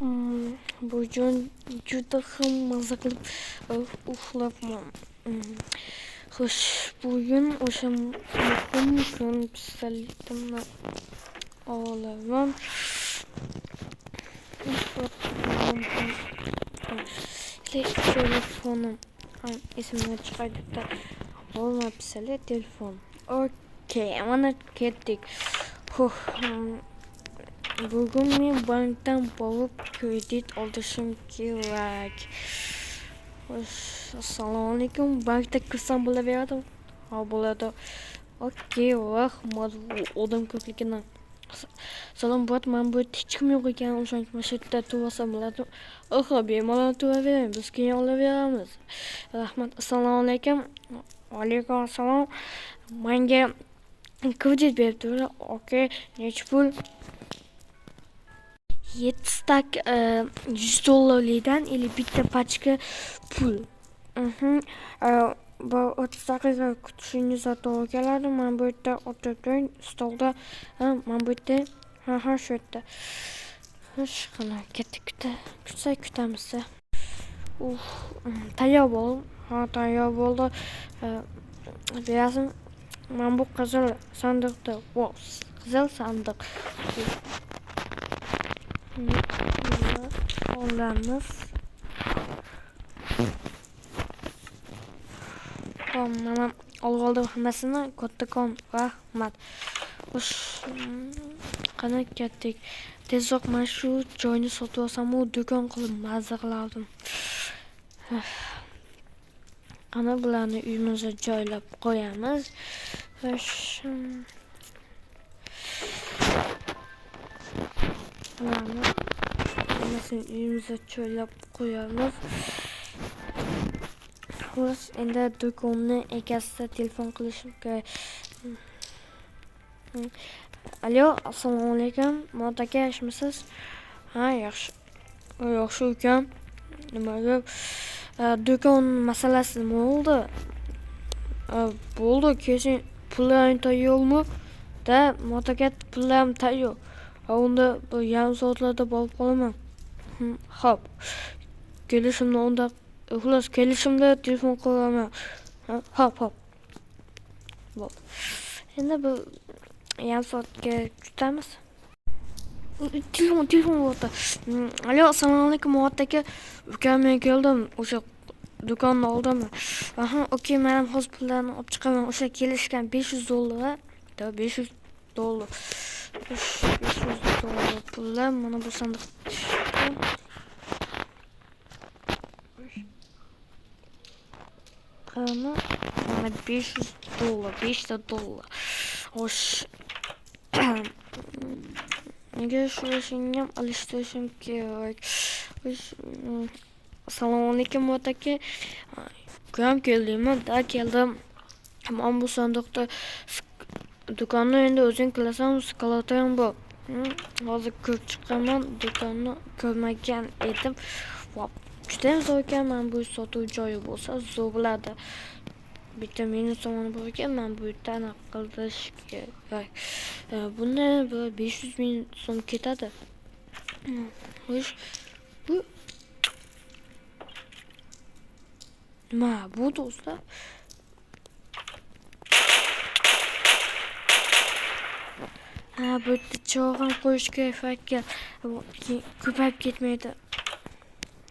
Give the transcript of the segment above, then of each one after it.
Bugun juda ham maza qilib uxlabman. Xo'sh, bugun o'sha muhim kun pistoletimni olaman. Telefonim esimdan chiqadi. Olma pistolet, telefon. Okey, mana ketdik. Bugun men bankdan borib kredit olishim kerak. Assalomu alaykum. Bankda kirsam bo'laveradi? Ha, bo'ladi. Okey, rahmat. Odam ko'pligidan. Salom, bot, men bu hech kim yo'q ekan, o'shancha mana shu yerda turasam bo'ladi. Bemalol turaveramiz, biz keyin olaveramiz. Rahmat. Assalomu alaykum. Alaykum assalom. Menga kredit beribdilar. Okey, necha pul? 7 stak $100'dan или bitta pachka pul. Bu 30 daqiqa kutishingiz to'g'ri keladi. Men bu yerda o'tirdim, stolda. Men bu yerda, shu yerda. Qani, kutsak kutamiz. Tayyor bo'l. Tayyor bo'ldi. Berasizmi? Men bu qizil sandiqda, qizil sandiq. Olamiz. Mana olib hammasini kattakon, rahmat. Qani ketdik. Tezroq mana shu joyni sotib olsam, u do'kon qilib maza qilardim. Qani bularni uyimizga joylab qo'yamiz. Hammasini uyimizga joylab qo'yamiz. Xo'sh, endi do'konni egasiga telefon qilishim kerak. Alo, assalomu alaykum. Mot aka, yaxshimisiz? Ha, yaxshi. Yaxshi ukam. Nimaga? Do'kon masalasi nima bo'ldi? Bo'ldi, keyin pullaring tayyormi? Da, mot aka, pullarim tayyor. Unda yarim soatlarda borib qolaman. Xo'p. Kelishimni unda kelishimda telefon qilaman. Xo'p. Bo'ldi. Endi bu yarim soatga kutamiz. Telefon bo'ldi. Alo, assalomu alaykum, mot aka. Ukam, men keldim. O'sha do'konni oldiman. Okey, men hozir pullarni olib chiqaman. O'sha kelishgan $500. Da, $500. $500 pullar mana bu sandiqda. Qani, mana $500, $5. Xo'sh. Nega shuni ham alishtirishim kerak? Assalomu alaykum, mot aka. Ukam, keldingmi? Da, keldim. Men bu sandiqda do'konni endi o'zing qilasan, skalatam bor. Hozir ko'rib chiqaman, do'konni ko'rmagan edim. Juda ham zo'r ekan, men bu sotuv joyi bo'lsa zo'r bo'ladi. Bitta meni tomoni bor ekan, men bu yerda anaqa qilish kerak. Bunda 500 ming so'm ketadi. Xo'sh, bu nima bu do'stlar? Bu yerda chog'im qo'yish kerak fakka. Ko'payib ketmaydi.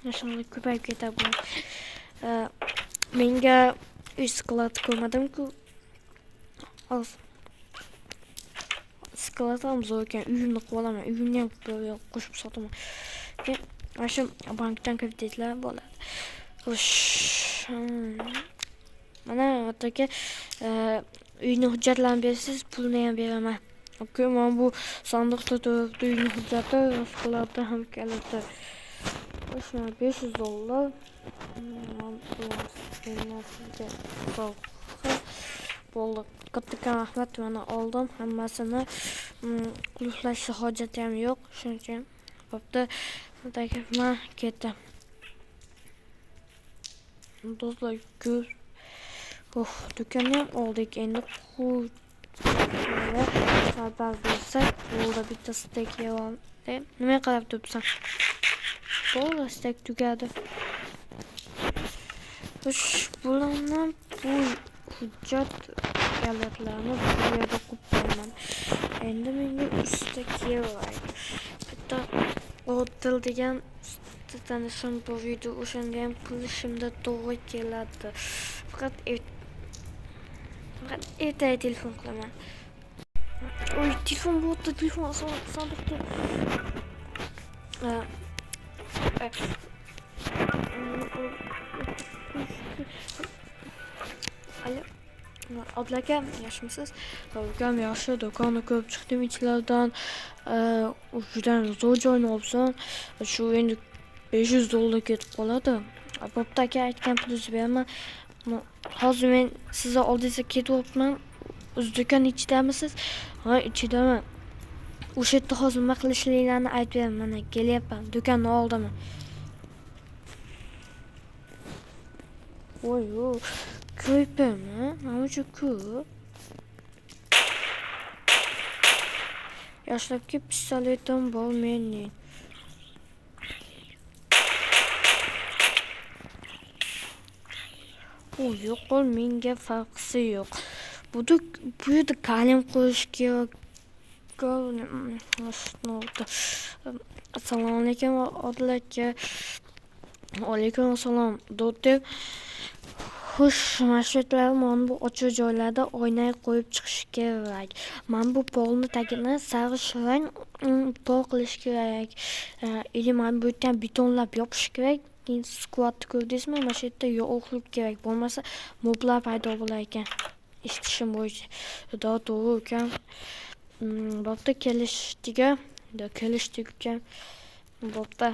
Nashonlar ko'payib ketadi. Menga uy sklad ko'rmadim-ku. Sklad ham zo'r ekan. Uyimni qilib olaman. Uyimni ham qo'shib sotaman. Mana shu bankdan kreditlar bo'ladi. Xo'sh. Mana aka, uyning hujjatlarini bersiz, pulni ham beraman. Okey, men bu sandiqda turibdi, uyning hujjati, skladda ham kaliti. O'sha $500. Bo'ldi. Kattakon rahmat, mana oldim hammasini. Qulflashga hojati ham yo'q, shuning uchun. Bo'pti. Men ketdim. Do'stlar, do'konni ham oldik. Endi xabar bersak, bo'ldi, bitta stek yeyoldi. Nima qarab turibsan? Bol istek tugadi. Bularni bu hujjat kalitlarini bu yerda qo'yman. Endi menga usta kerak. Bitta Odil degan usta tanishim bor edi. O'shanga ham qilishimda to'g'ri keladi. Faqat ertaga telefon qilaman. Oy, telefon bo'ldi, telefon sandiqda. Alo. Odil aka, yaxshimisiz? Ukam yaxshi, do'konni ko'rib chiqdim ichlardan. Juda zo'r joyni olibsan. Shu endi $500 ketib qoladi. Bo'pti aka, aytgan pulingizni beraman. Hozir men sizni oldingizga ketyapman. O'z do'kon ichidamisiz? Ha, ichidaman. O'sha yerda hozir nima qilishinglarni aytib beraman. Mana kelyapman. Do'konni oldiman. Voy, ko'pmi? Nima ko'p? Yoshlarga pistoletim bor mening. Yo'q, menga farqi yo'q. Bu yerda kalim qo'yish kerak. Assalomu alaykum, Odil aka. Alaykum assalom. Do'stlar, xush, mashhurlar mana bu ochiq joylarda oyna qo'yib chiqish kerak. Mana bu polni tagini sariq rang pol qilish kerak. Mana bu yerdan betonlab yopish kerak. Keyin skvatni ko'rdingizmi? Mana shu yerda yo'qlik kerak. Bo'lmasa moblar paydo bo'lar ekan. Eshitishim bo'yicha. To'g'ri ekan. Bo'pti, kelishdik ekan. Bo'pti.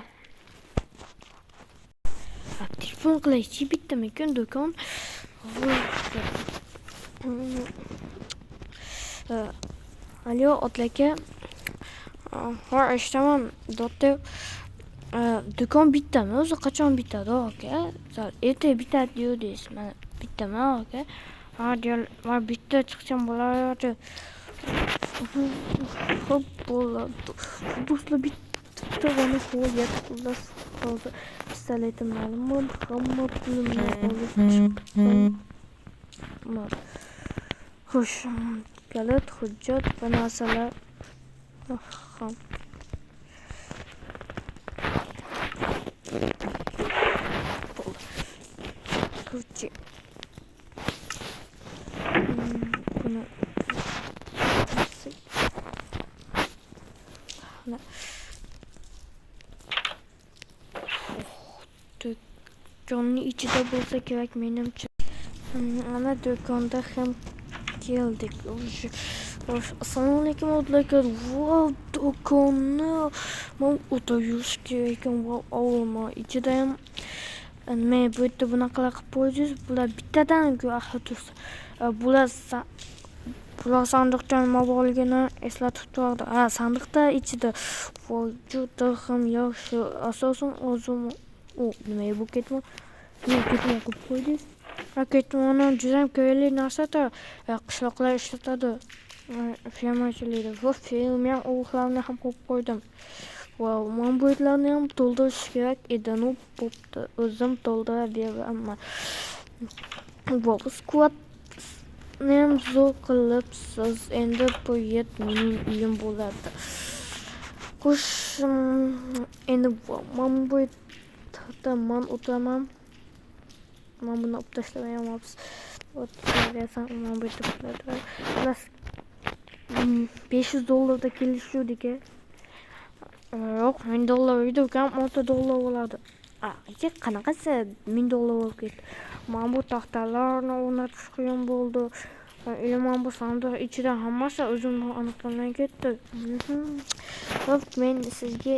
Telefon qilishchi bittamikan do'kon. Alo, Odil aka. Ha, eshitaman. Do'stlar, do'kon bittami? O'zi qachon bitadi, aka? Ertaga bitadi deysiz. Mana bittami, aka? Ha, mana bitta chiqsam bo'lardi. Xo'p, bo'ladi. Do'stlar, bitta mana qo'yib xullas hozir pistoletim ma'lum bo'ldi. Hamma pulimni olib chiqdim. Xo'sh, kalit, hujjat va narsalar. Kurchi. Buni do'konning ichida bo'lsa kerak menimcha. Ana do'konda ham keldik. Assalomu alaykum, Odil aka. Voy, do'konni men o'ta yurish kerak ekan. Voy, ichida ham men bu yerda bunaqa qilib qo'ydingiz. Bular bittadan-ku ahli tursa. Bular sandiqcha nima borligini eslatib turadi. Ha, sandiqda ichida. Voy, juda ham yaxshi. Asosan o'zim nimaga bu ketma? Nima ketma qilib qo'ydingiz? Ketmoni juda ham kerakli narsa-da. Qishloqlar ishlatadi. Fermachilikda. Va fermer o'g'itlarni ham qo'yib qo'ydim. Wow, men bu yerlarni ham to'ldirish kerak edi. Bo'pti, o'zim to'ldirib beraman. Wow, skvatni ham zo'r qilibsiz. Endi bu yer mening uyim bo'ladi. Xo'sh, endi men bu yerda o'tiraman. Men buni olib tashlamayapmiz. O'tirasan, men bu yerda o'tiraman. $500 kelishuvdik. Yo'q, $1000 edi, ukam $1000 bo'ladi. Qanaqasi $1000 bo'lib ketdi. Mana bu taxtalarni o'rnatish qiyin bo'ldi. Mana bu sandiq ichida hammasi o'zimdan aniqlanmay ketdi. Xo'p, men sizga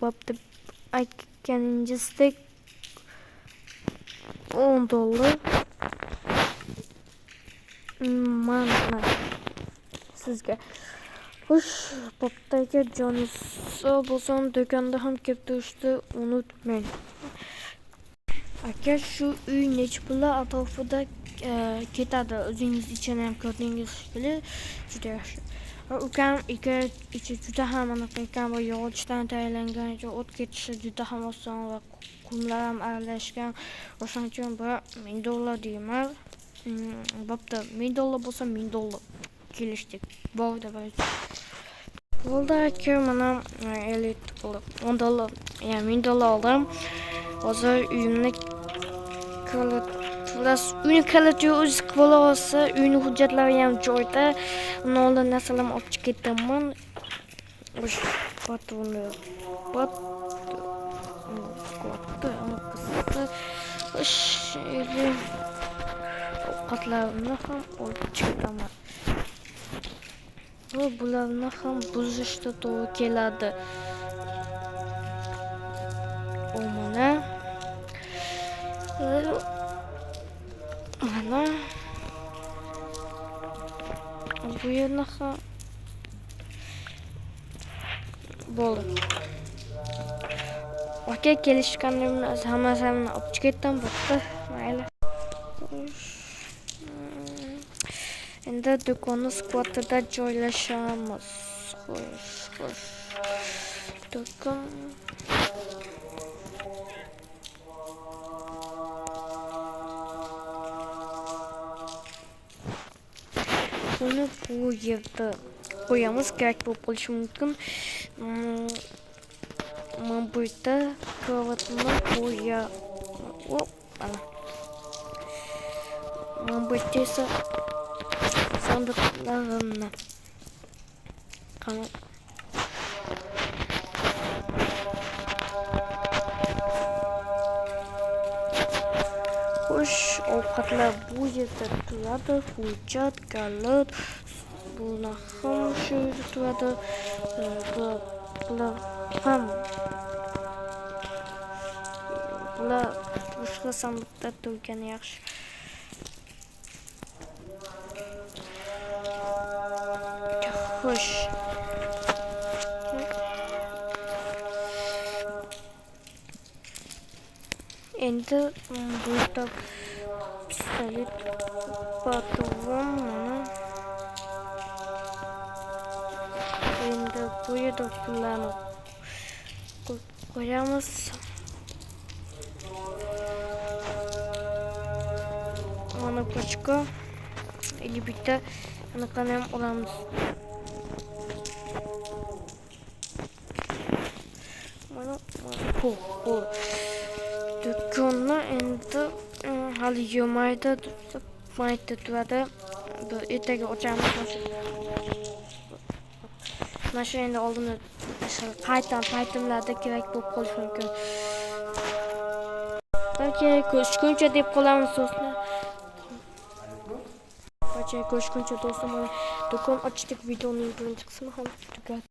bo'pti, aytganingizdek $10 mana sizga. Xo'sh, bo'pti aka, joningiz sog' bo'lsin. Do'konda ham kelib turishni unutmang. Aka, shu uy necha pullar atrofida ketadi. O'zingiz ichini ham ko'rdingiz shekilli. Juda yaxshi. Ukam ichi juda ham aniq ekan va yog'ochdan tayyorlangan o't ketishi juda ham oson va qumlar ham aralashgan. O'shaning uchun bu $1000 deyman. Bo'pti, $1000 bo'lsa $1000 kelishdik. Bo'ldi bo'ldi. Bo'ldi aka, mana $50 $10, ya'ni $1000 oldim. Hozir uyimni uyni kaliti o'z qilib olsa, uyni hujjatlari ham joyda. Uni oldin narsalarni olib chiqib ketaman. O'sh patronlar. Ovqatlarni ham olib chiqaman. Bularni ham buzishda to'g'ri keladi. Mana bu yerni ham bo'ldi. Aka kelishganimni hammasini olib chiqdim, bo'pti. Mayli. Endi do'konni skvatida joylashamiz. Xo'sh. Do'kon uni bu yerda qo'yamiz, kerak bo'lib qolishi mumkin. Mana bu yerda kravatni qo'yaman. Mana bu yerda esa sandiqlarimni. Qani. Xo'sh, ovqatlar bu yerda turadi. Hujjat, kalit, bular ham shu yerda turadi. Bular boshqa sandiqda turgani yaxshi. Xo'sh. Endi bu yerda pistolet patron. Endi bu yerda pullarni qo'yamiz. Mana ko'chko 50 bitta anaqani ham olamiz. Mana bu do'konni endi hali yo'maydi, mayda turadi. Ertaga ochamiz. Mana shu endi oldinda paytimlarda kerak bo'lib qolishi mumkin. Balki ko'rishguncha deb qolamiz do'stlar. Ko'rishguncha do'stlar, mana do'kon ochdik, videoning birinchi qismi ham tugadik.